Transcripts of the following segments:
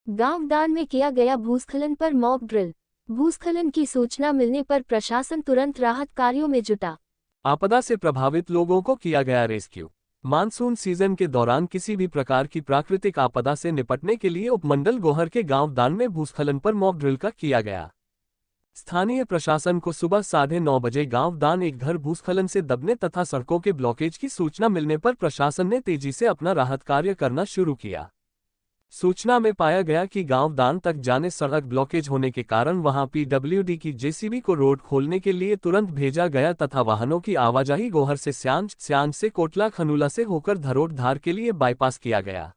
गांव दान में किया गया भूस्खलन पर मॉक ड्रिल। भूस्खलन की सूचना मिलने पर प्रशासन तुरंत राहत कार्यों में जुटा। आपदा से प्रभावित लोगों को किया गया रेस्क्यू। मानसून सीजन के दौरान किसी भी प्रकार की प्राकृतिक आपदा से निपटने के लिए उपमंडल गोहर के गांव दान में भूस्खलन पर मॉक ड्रिल का किया गया। स्थानीय प्रशासन को सुबह 9:30 बजे गांव दान एक घर भूस्खलन से दबने तथा सड़कों के ब्लॉकेज की सूचना मिलने पर प्रशासन ने तेजी से अपना राहत कार्य करना शुरू किया। सूचना में पाया गया कि गांव दान तक जाने सड़क ब्लॉकेज होने के कारण वहां पीडब्ल्यूडी की जेसीबी को रोड खोलने के लिए तुरंत भेजा गया तथा वाहनों की आवाजाही गोहर से स्यांज से कोटला खनूला से होकर धरोट धार के लिए बाईपास किया गया।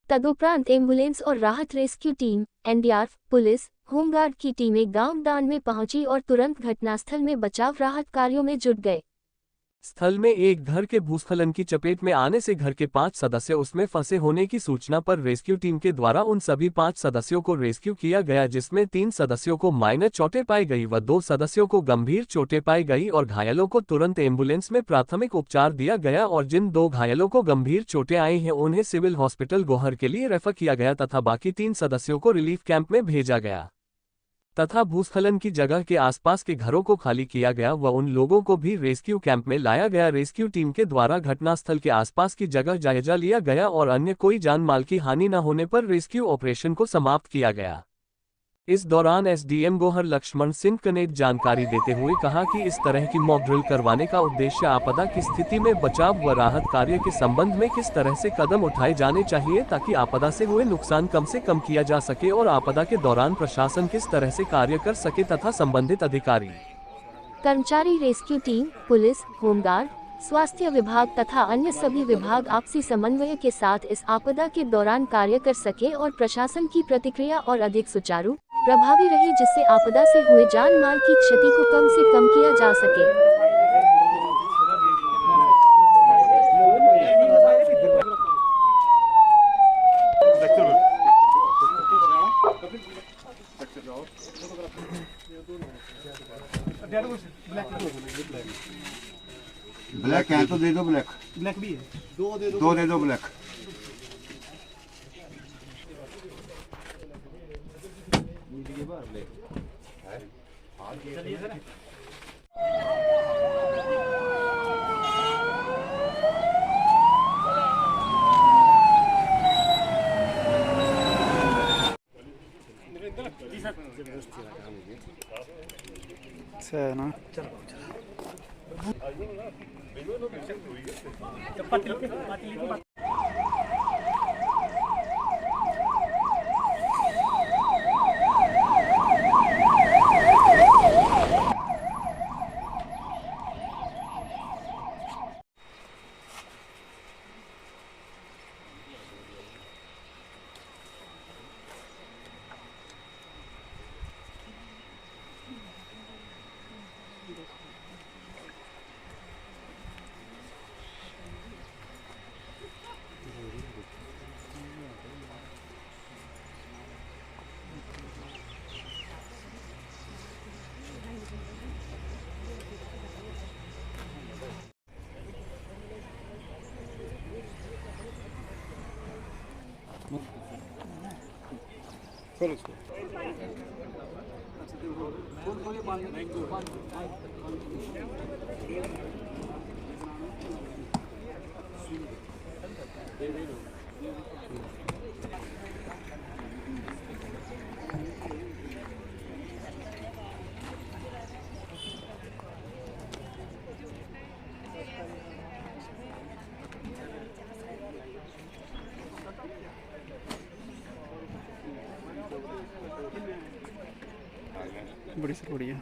तदुपरांत एम्बुलेंस और राहत rescue team, NDRF, police, home guard की टीमें गांव दान में पहुंची और तुरंत घटनास्थल में बचाव राहत कार्यों में जुट गए। स्थल में एक घर के भूस्खलन की चपेट में आने से घर के 5 सदस्य उसमें फंसे होने की सूचना पर रेस्क्यू टीम के द्वारा उन सभी 5 सदस्यों को रेस्क्यू किया गया, जिसमें 3 सदस्यों को माइनर चोटें पाई गई व 2 सदस्यों को गंभीर चोटें पाई गई और घायलों को तुरंत एम्बुलेंस में प्राथमिक उपचार दिया गया और जिन 2 घायलों को गंभीर चोटें आई हैं उन्हें सिविल हॉस्पिटल गोहर के लिए रेफर किया गया तथा बाकी 3 सदस्यों को रिलीफ कैंप में भेजा गया तथा भूस्खलन की जगह के आसपास के घरों को खाली किया गया व उन लोगों को भी रेस्क्यू कैंप में लाया गया। रेस्क्यू टीम के द्वारा घटनास्थल के आसपास की जगह जायजा लिया गया और अन्य कोई जान माल की हानि न होने पर रेस्क्यू ऑपरेशन को समाप्त किया गया। इस दौरान एसडीएम गोहर लक्ष्मण सिंह कनेत जानकारी देते हुए कहा कि इस तरह की मॉक ड्रिल करवाने का उद्देश्य आपदा की स्थिति में बचाव व राहत कार्य के संबंध में किस तरह से कदम उठाए जाने चाहिए ताकि आपदा से हुए नुकसान कम से कम किया जा सके और आपदा के दौरान प्रशासन किस तरह से कार्य कर सके तथा संबंधित अधिकारी, कर्मचारी, रेस्क्यू टीम, पुलिस, होमगार्ड, स्वास्थ्य विभाग तथा अन्य सभी विभाग आपसी समन्वय के साथ इस आपदा के दौरान कार्य कर सके और प्रशासन की प्रतिक्रिया और अधिक सुचारू प्रभावी रहे, जिससे आपदा से हुए जान माल की क्षति को कम से कम किया जा सके। ब्लैक है तो दे दो, ब्लैक भी है, दो दे दो ब्लैक। ना चलो बड़ी सर बढ़िया।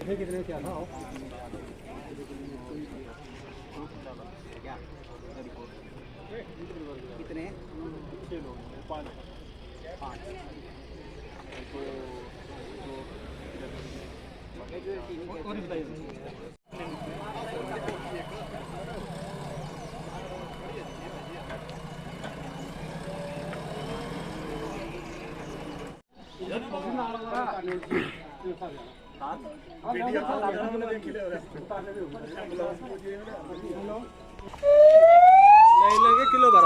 कितने क्या था कितने 6 लोग 5 5 किलो भर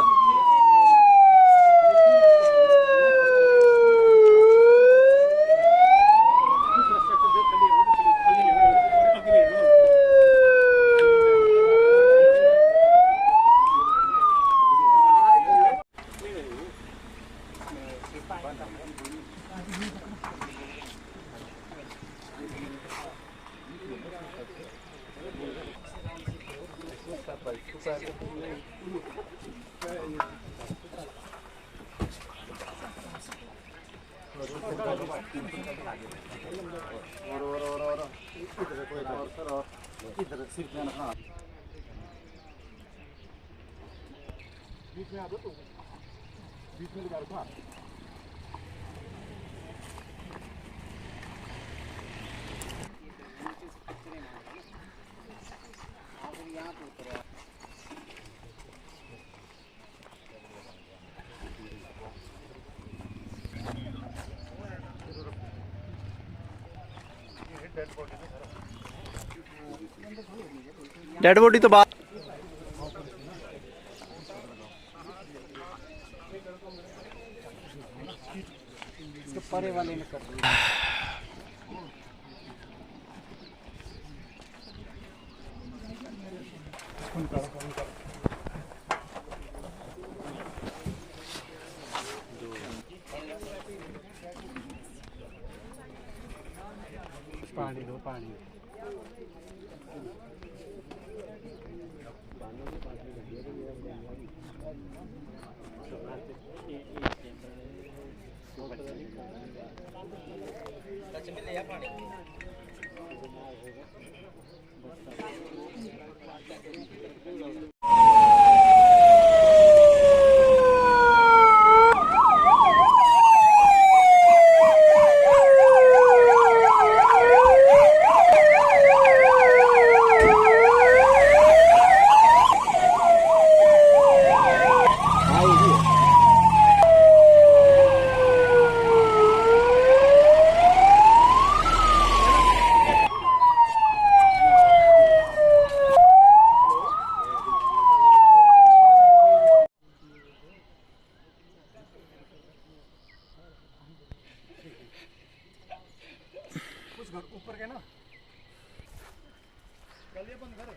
डेड बॉडी तो बात परे वाले ने कर दिया। पानी दो पानी ऊपर के ना गलियां बंद करो।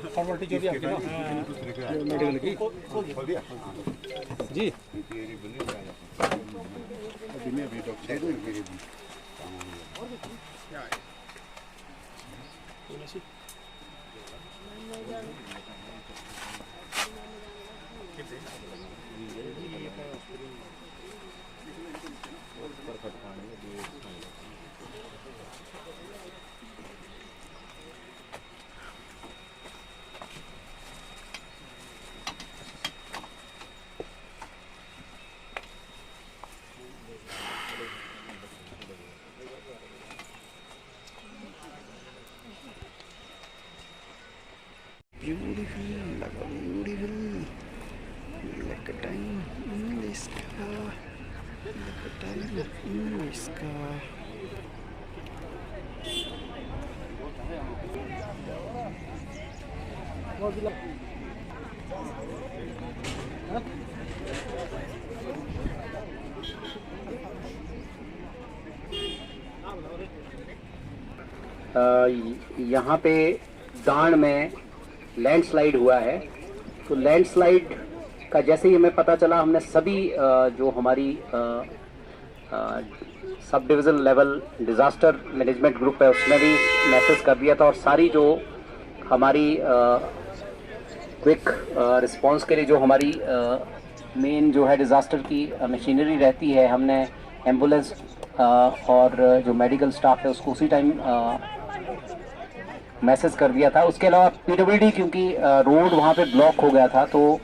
फॉर्मेलिटी जो भी आपकी ना मेडिकल की जी यहाँ पे दाण में लैंडस्लाइड हुआ है। तो लैंडस्लाइड का जैसे ही हमें पता चला, हमने सभी जो हमारी sub division level disaster management group है उसमें भी मैसेज कर दिया था, और सारी जो हमारी क्विक रिस्पांस के लिए जो हमारी मेन जो है डिज़ास्टर की मशीनरी रहती है, हमने एम्बुलेंस और जो मेडिकल स्टाफ है उसको उसी टाइम मैसेज कर दिया था। उसके अलावा पीडब्ल्यूडी, क्योंकि रोड वहाँ पे ब्लॉक हो गया था, तो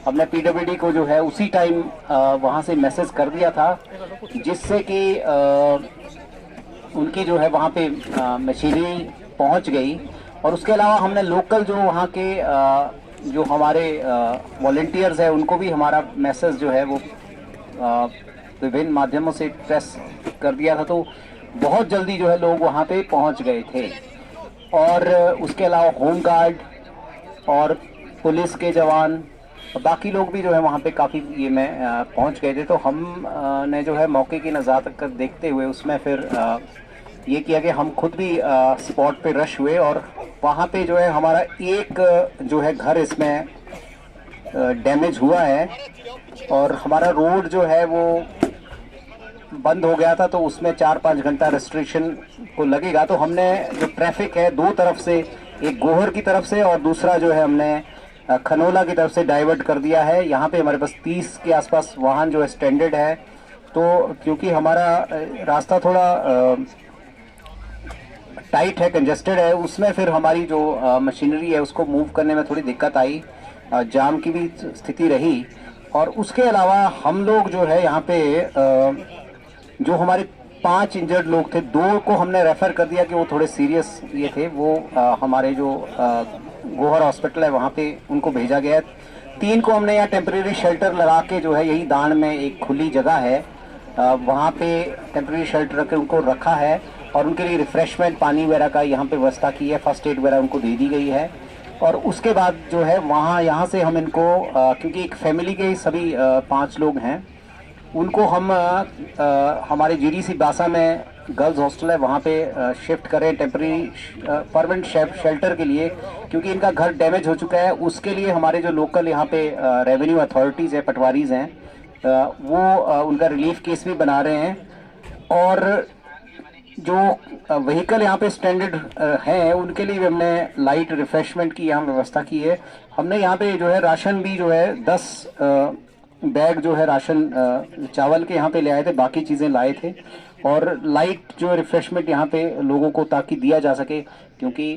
हमने पीडब्ल्यूडी को जो है उसी टाइम वहाँ से मैसेज कर दिया था, जिससे कि उनकी जो है वहाँ पे मशीनरी पहुँच गई। और उसके अलावा हमने लोकल जो वहाँ के जो हमारे वॉलंटियर्स हैं उनको भी हमारा मैसेज जो है वो विभिन्न माध्यमों से प्रेस कर दिया था, तो बहुत जल्दी जो है लोग वहाँ पे पहुँच गए थे। और उसके अलावा होम गार्ड और पुलिस के जवान और बाकी लोग भी जो है वहाँ पे काफ़ी ये में पहुँच गए थे। तो हम ने जो है मौके की नज़ाकत देखते हुए उसमें फिर ये किया कि हम खुद भी स्पॉट पे रश हुए, और वहाँ पे जो है हमारा एक जो है घर इसमें डैमेज हुआ है, और हमारा रोड जो है वो बंद हो गया था, तो उसमें 4-5 घंटा रेस्ट्रिक्शन को लगेगा। तो हमने जो ट्रैफिक है दो तरफ से, एक गोहर की तरफ से और दूसरा जो है हमने खनोला की तरफ से डाइवर्ट कर दिया है। यहाँ पे हमारे पास 30 के आसपास वाहन जो है स्टैंडर्ड है। तो क्योंकि हमारा रास्ता थोड़ा टाइट है, कंजेस्टेड है, उसमें फिर हमारी जो मशीनरी है उसको मूव करने में थोड़ी दिक्कत आई, जाम की भी स्थिति रही। और उसके अलावा हम लोग जो है यहाँ पे जो हमारे 5 इंजर्ड लोग थे, 2 को हमने रेफ़र कर दिया कि वो थोड़े सीरियस ये थे, वो हमारे जो गोहर हॉस्पिटल है वहाँ पे उनको भेजा गया। 3 को हमने यहाँ टेम्परेरी शेल्टर लगा के जो है, यही दाण में एक खुली जगह है वहाँ पे टेम्परेरी शेल्टर रख के उनको रखा है, और उनके लिए रिफ़्रेशमेंट पानी वगैरह का यहाँ पे व्यवस्था की है, फर्स्ट एड वगैरह उनको दे दी गई है। और उसके बाद जो है वहाँ यहाँ से हम इनको क्योंकि एक फैमिली के सभी 5 लोग हैं, उनको हम हमारे जीडीसी बासा में गर्ल्स हॉस्टल है वहाँ पे शिफ्ट करें टेम्परेरी परमानेंट शेल्टर के लिए, क्योंकि इनका घर डैमेज हो चुका है। उसके लिए हमारे जो लोकल यहाँ पे रेवेन्यू अथॉरिटीज़ है, पटवारीज़ हैं, वो उनका रिलीफ केस भी बना रहे हैं। और जो व्हीकल यहाँ पे स्टैंडर्ड हैं उनके लिए भी हमने लाइट रिफ्रेशमेंट की यहाँ व्यवस्था की है। हमने यहाँ पे जो है राशन भी जो है 10 बैग जो है राशन चावल के यहाँ पे ले आए थे, बाकी चीज़ें लाए थे। और लाइट जो रिफ्रेशमेंट यहाँ पे लोगों को ताकि दिया जा सके, क्योंकि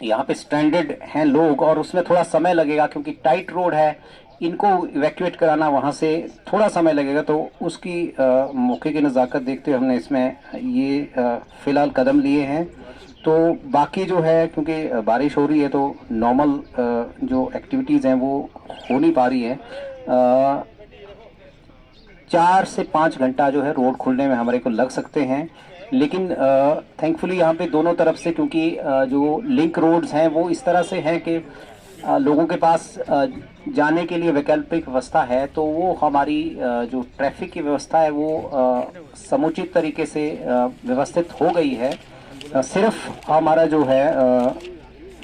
यहाँ पे स्ट्रैंडेड हैं लोग और उसमें थोड़ा समय लगेगा, क्योंकि टाइट रोड है, इनको इवैक्यूएट कराना वहाँ से थोड़ा समय लगेगा। तो उसकी मौके की नज़ाकत देखते हुए हमने इसमें ये फ़िलहाल कदम लिए हैं। तो बाकी जो है, क्योंकि बारिश हो रही है तो नॉर्मल जो एक्टिविटीज़ हैं वो हो नहीं पा रही है। 4 से 5 घंटा जो है रोड खुलने में हमारे को लग सकते हैं, लेकिन थैंकफुली यहाँ पे दोनों तरफ से, क्योंकि जो लिंक रोड्स हैं वो इस तरह से हैं कि लोगों के पास जाने के लिए वैकल्पिक व्यवस्था है, तो वो हमारी जो ट्रैफिक की व्यवस्था है वो समुचित तरीके से व्यवस्थित हो गई है। सिर्फ हमारा जो है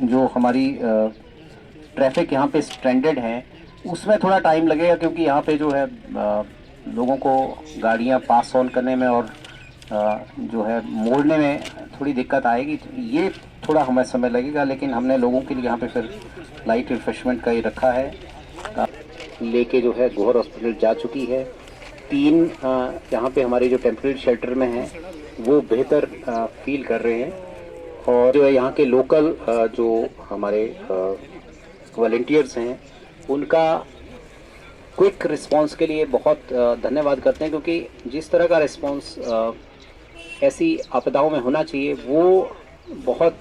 जो हमारी ट्रैफिक यहाँ पे स्ट्रैंडेड है उसमें थोड़ा टाइम लगेगा, क्योंकि यहाँ पे जो है लोगों को गाड़ियाँ पास ऑन करने में और जो है मोड़ने में थोड़ी दिक्कत आएगी। ये थोड़ा हमें समय लगेगा, लेकिन हमने लोगों के लिए यहाँ पे फिर लाइट रिफ्रेशमेंट का ही रखा है। लेके जो है गोहर हॉस्पिटल जा चुकी है। 3 यहाँ पे हमारे जो टेम्परेरी शेल्टर में हैं वो बेहतर फील कर रहे हैं, और जो है यहाँ के लोकल जो हमारे वॉलंटियर्स हैं उनका क्विक रिस्पांस के लिए बहुत धन्यवाद करते हैं, क्योंकि जिस तरह का रिस्पांस ऐसी आपदाओं में होना चाहिए वो बहुत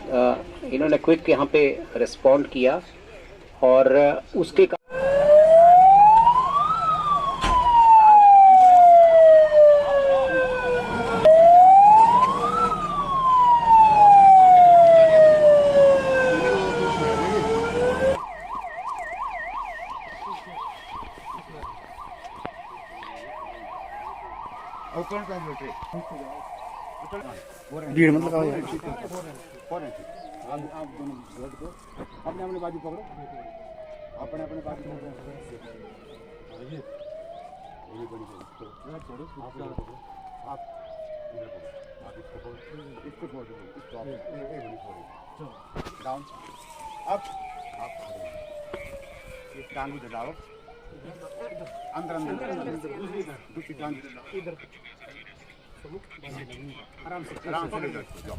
इन्होंने क्विक यहाँ पे रिस्पॉन्ड किया, और उसके भीड़ मत लगाओ यार। आप दोनों अपने अपने बाजू पकड़ो, अपने अपने बाजू पकड़ो। आप इसको छोड़ दो, इसको डाउन अप, आप इस टांग को डालो अंदर अंदर, दूसरी टांग इधर आराम से ले जाओ।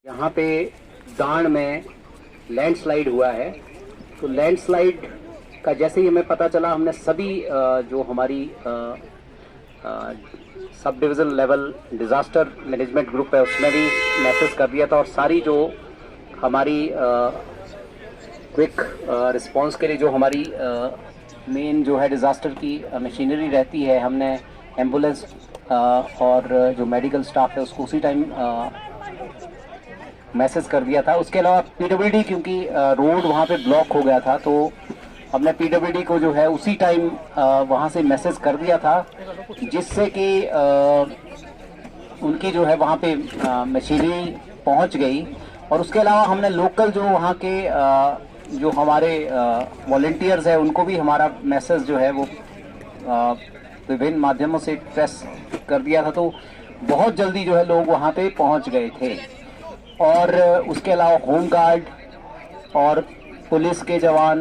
यहाँ पे दाण में लैंडस्लाइड हुआ है, तो लैंडस्लाइड का जैसे ही हमें पता चला हमने सभी जो हमारी sub division level disaster management group है उसमें भी मैसेज कर दिया था, और सारी जो हमारी क्विक रिस्पांस के लिए जो हमारी मेन जो है डिज़ास्टर की मशीनरी रहती है, हमने एम्बुलेंस और जो मेडिकल स्टाफ है उसको उसी टाइम मैसेज कर दिया था। उसके अलावा पीडब्ल्यूडी, क्योंकि रोड वहाँ पे ब्लॉक हो गया था, तो हमने पीडब्ल्यूडी को जो है उसी टाइम वहाँ से मैसेज कर दिया था, जिससे कि उनकी जो है वहाँ पे मशीनरी पहुँच गई। और उसके अलावा हमने लोकल जो वहाँ के जो हमारे वॉलंटियर्स हैं उनको भी हमारा मैसेज जो है वो विभिन्न माध्यमों से प्रेस कर दिया था, तो बहुत जल्दी जो है लोग वहाँ पे पहुँच गए थे। और उसके अलावा होम गार्ड और पुलिस के जवान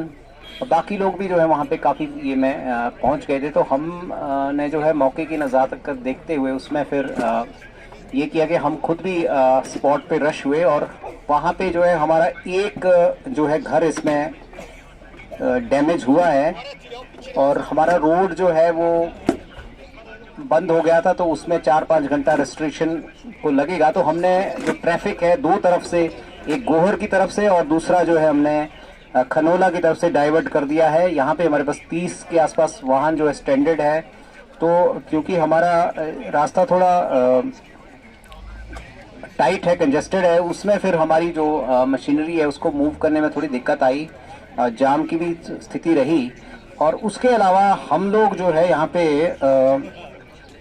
और बाकी लोग भी जो है वहाँ पे काफ़ी ये में पहुँच गए थे। तो हम ने जो है मौके की नज़ाकत देखते हुए उसमें फिर ये किया कि हम खुद भी स्पॉट पे रश हुए, और वहाँ पे जो है हमारा एक जो है घर इसमें डैमेज हुआ है, और हमारा रोड जो है वो बंद हो गया था, तो उसमें 4-5 घंटा रेस्ट्रिक्शन को लगेगा। तो हमने जो ट्रैफिक है दो तरफ से, एक गोहर की तरफ से और दूसरा जो है हमने खनोला की तरफ से डाइवर्ट कर दिया है। यहाँ पे हमारे पास 30 के आसपास वाहन जो है स्टैंडर्ड है, तो क्योंकि हमारा रास्ता थोड़ा टाइट है, कंजेस्टेड है, उसमें फिर हमारी जो मशीनरी है उसको मूव करने में थोड़ी दिक्कत आई, जाम की भी स्थिति रही। और उसके अलावा हम लोग जो है यहाँ पे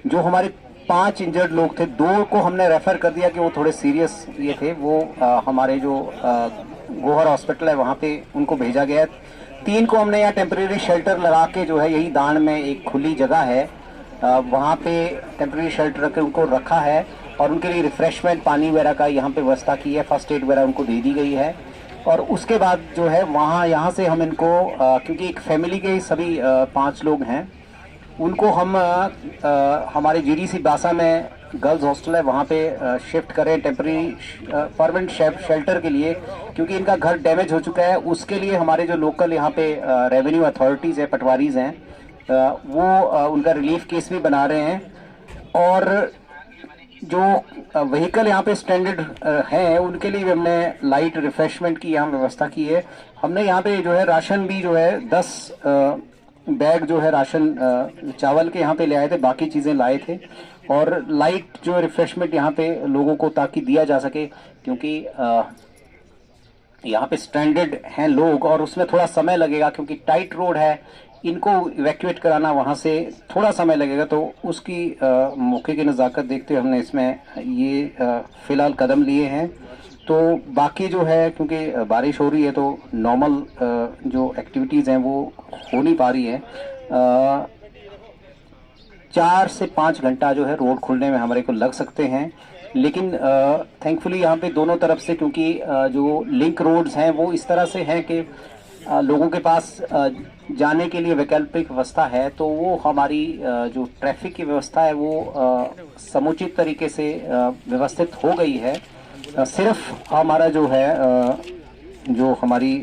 जो हमारे 5 इंजर्ड लोग थे, 2 को हमने रेफर कर दिया कि वो थोड़े सीरियस ये थे, वो हमारे जो गोहर हॉस्पिटल है वहाँ पे उनको भेजा गया। 3 को हमने यहाँ टेम्परेरी शेल्टर लगा के जो है यही दाण में एक खुली जगह है वहाँ पे टेम्परेरी शेल्टर रख के उनको रखा है, और उनके लिए रिफ्रेशमेंट पानी वगैरह का यहाँ पे व्यवस्था की है, फर्स्ट एड वगैरह उनको दे दी गई है। और उसके बाद जो है वहाँ यहाँ से हम इनको क्योंकि एक फैमिली के सभी 5 लोग हैं, उनको हम हमारे जीडीसी बासा में गर्ल्स हॉस्टल है वहाँ पे शिफ्ट करें टेम्पररी परमानेंट शेल्टर के लिए, क्योंकि इनका घर डैमेज हो चुका है। उसके लिए हमारे जो लोकल यहाँ पे रेवेन्यू अथॉरिटीज़ है, पटवारीज हैं, वो उनका रिलीफ केस भी बना रहे हैं। और जो व्हीकल यहाँ पे स्टैंडर्ड हैं उनके लिए भी हमने लाइट रिफ्रेशमेंट की यहाँ व्यवस्था की है। हमने यहाँ पे जो है राशन भी जो है 10 बैग जो है राशन चावल के यहाँ पे ले आए थे, बाकी चीज़ें लाए थे। और लाइट जो रिफ्रेशमेंट यहाँ पे लोगों को ताकि दिया जा सके, क्योंकि यहाँ पे स्ट्रैंडेड हैं लोग और उसमें थोड़ा समय लगेगा, क्योंकि टाइट रोड है, इनको इवैक्यूएट कराना वहाँ से थोड़ा समय लगेगा। तो उसकी मौके की नज़ाकत देखते हुए हमने इसमें ये फ़िलहाल कदम लिए हैं। तो बाकी जो है, क्योंकि बारिश हो रही है तो नॉर्मल जो एक्टिविटीज़ हैं वो हो नहीं पा रही है। 4 से 5 घंटा जो है रोड खुलने में हमारे को लग सकते हैं, लेकिन थैंकफुली यहाँ पे दोनों तरफ से, क्योंकि जो लिंक रोड्स हैं वो इस तरह से हैं कि लोगों के पास जाने के लिए वैकल्पिक व्यवस्था है, तो वो हमारी जो ट्रैफिक की व्यवस्था है वो समुचित तरीके से व्यवस्थित हो गई है। सिर्फ हमारा जो है जो हमारी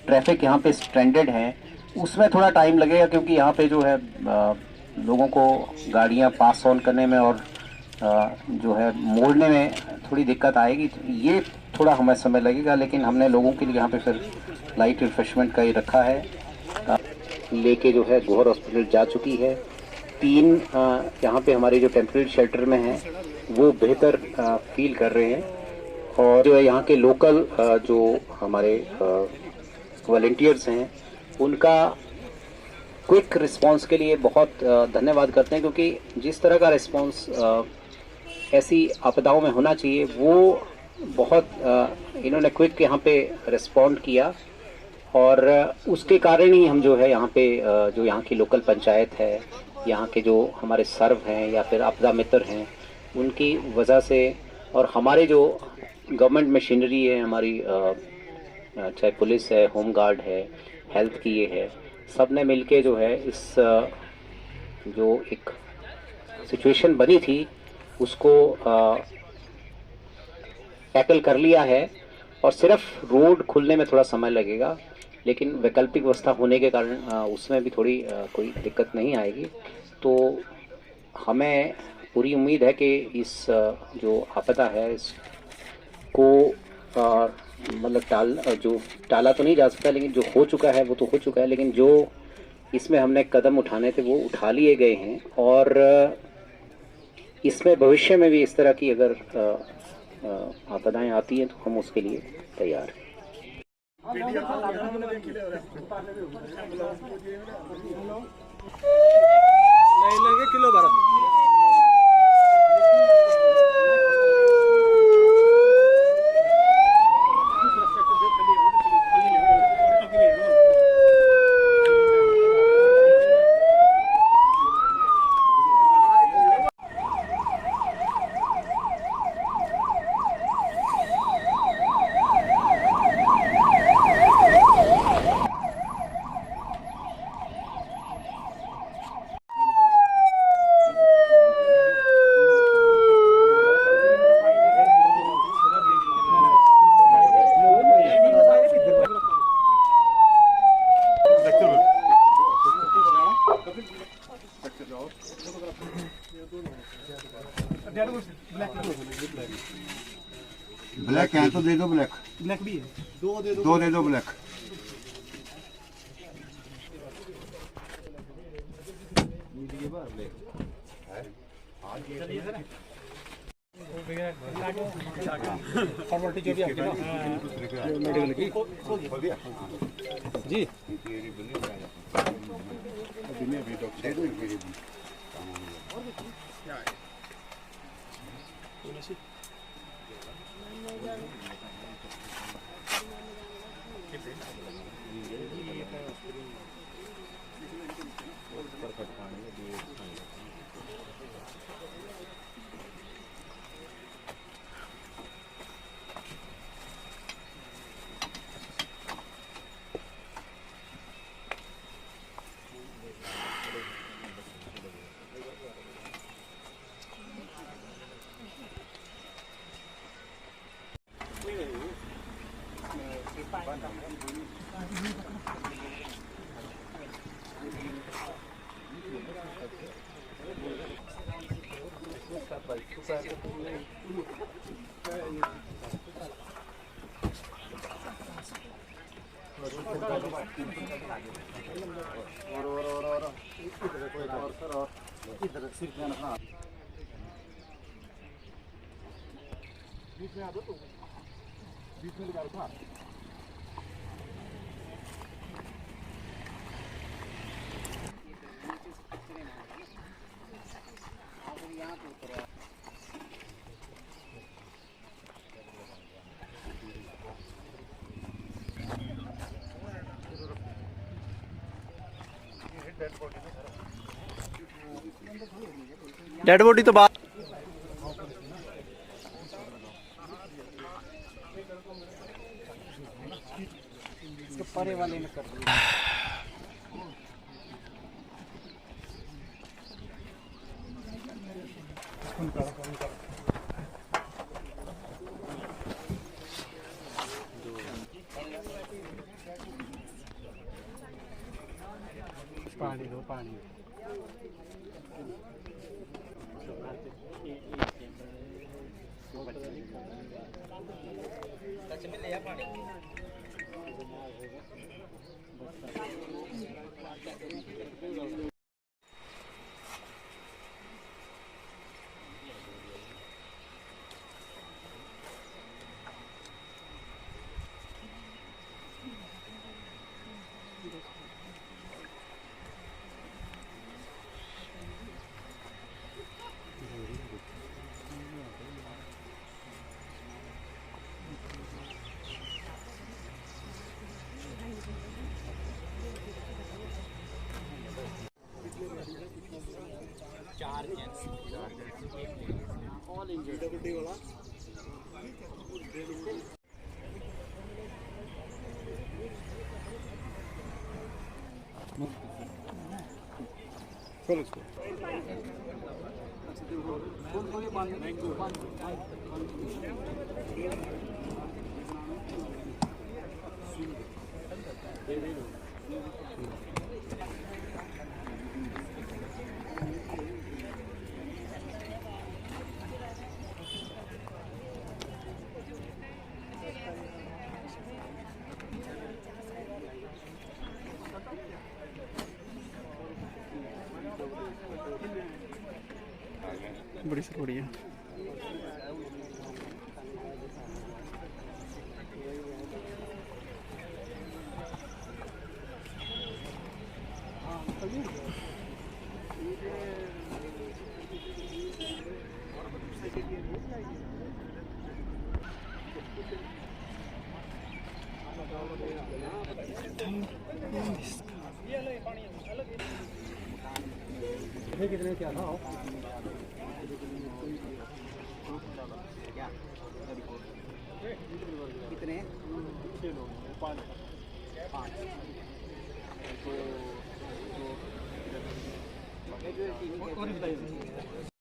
ट्रैफिक यहाँ पे स्ट्रैंडेड है उसमें थोड़ा टाइम लगेगा, क्योंकि यहाँ पे जो है लोगों को गाड़ियाँ पास ऑन करने में और जो है मोड़ने में थोड़ी दिक्कत आएगी। ये थोड़ा हमें समय लगेगा, लेकिन हमने लोगों के लिए यहाँ पे फिर लाइट रिफ्रेशमेंट का ही रखा है। लेके जो है गोहर हॉस्पिटल जा चुकी है। 3 यहाँ पे हमारे जो टेम्परेरी शेल्टर में हैं वो बेहतर फील कर रहे हैं। और जो है यहाँ के लोकल जो हमारे वॉलंटियर्स हैं उनका क्विक रिस्पांस के लिए बहुत धन्यवाद करते हैं, क्योंकि जिस तरह का रिस्पांस ऐसी आपदाओं में होना चाहिए वो बहुत इन्होंने क्विक यहाँ पे रिस्पॉन्ड किया। और उसके कारण ही हम जो है यहाँ पे जो यहाँ की लोकल पंचायत है, यहाँ के जो हमारे सर्व हैं या फिर आपदा मित्र हैं, उनकी वजह से, और हमारे जो गवर्नमेंट मशीनरी है हमारी, चाहे पुलिस है, होम गार्ड है, हेल्थ की ये है, सब ने मिलके जो है इस जो एक सिचुएशन बनी थी उसको टैकल कर लिया है। और सिर्फ रोड खुलने में थोड़ा समय लगेगा, लेकिन वैकल्पिक व्यवस्था होने के कारण उसमें भी थोड़ी कोई दिक्कत नहीं आएगी। तो हमें पूरी उम्मीद है कि इस जो आपदा है इसको मतलब टाला तो नहीं जा सकता, लेकिन जो हो चुका है वो तो हो चुका है, लेकिन जो इसमें हमने कदम उठाने थे वो उठा लिए गए हैं। और इसमें भविष्य में भी इस तरह की अगर आपदाएं आती हैं तो हम उसके लिए तैयार हैं। ब्लैक है तो दे दो, ब्लैक ब्लैक भी है, 2 दे दो, 2 दे दो ब्लैक। फॉर्मेलिटी जो भी आपकी ना मेडिकल की जी डेड बॉडी तो बाहर परे वाले में कर पानी दो पानी बड़ी से बढ़िया। कितने क्या था कितने 6 लोग 5 तो और बताइए।